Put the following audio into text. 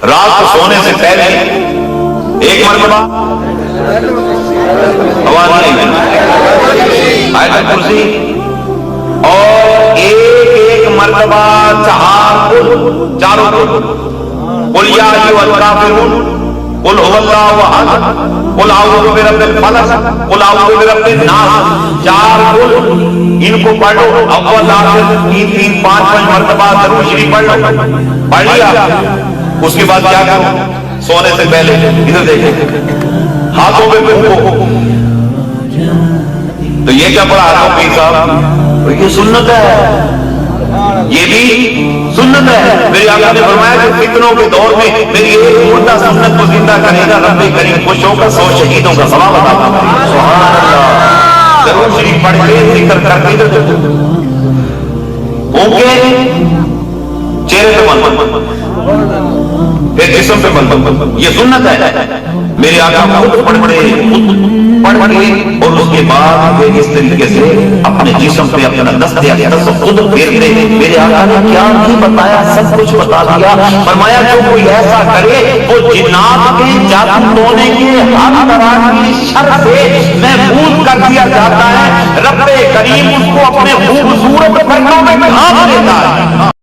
رات کو سونے سے پہلے ایک مرتبہ آیت کرسی اور ایک مرتبہ چاروں قل یا ایھا الکافرون قل هو اللہ احد قل اعوذ برب الفلق قل اعوذ برب الناس، چار قل ان کو پڑھو، اول آخر 3 5 مرتبہ درود شریف پڑھ لو، پڑھ لیا، اس کے بعد کیا کرو؟ سونے سے پہلے ادھر دیکھیں ہاتھوں پہ پھونکو۔ تو یہ کیا پڑھا ہاتھوں پہ صاحب؟ یہ سنت ہے، یہ بھی سنت ہے۔ میرے آقا نے فرمایا کہ فتنوں کے دور میں میری ایک مردہ سنت کو زندہ کرے گا، رب کریم خوش ہوگا، 100 شہیدوں کا ثواب عطا فرمائے گا۔ سبحان اللہ۔ درود شریف پڑھ کے ذکر کر کے پھونکے، چہرے پہ بند، پھر جسم پہ بند، یہ سنت ہے۔ میرے آقا خود پڑھ کے اور اس کے بعد وہ اس طریقے سے اپنے جسم پہ اپنا دست خود پھیرتے۔ میرے آقا نے کیا نہیں بتایا، سب کچھ بتا دیا۔ فرمایا جو کوئی ایسا کرے وہ جنات کے جادو ٹونے کے ہر طرح کی شر سے محفوظ کر دیا جاتا ہے۔ رب کریم اس کو اپنے خوبصورت پردوں میں ڈھانپ لیتا ہے۔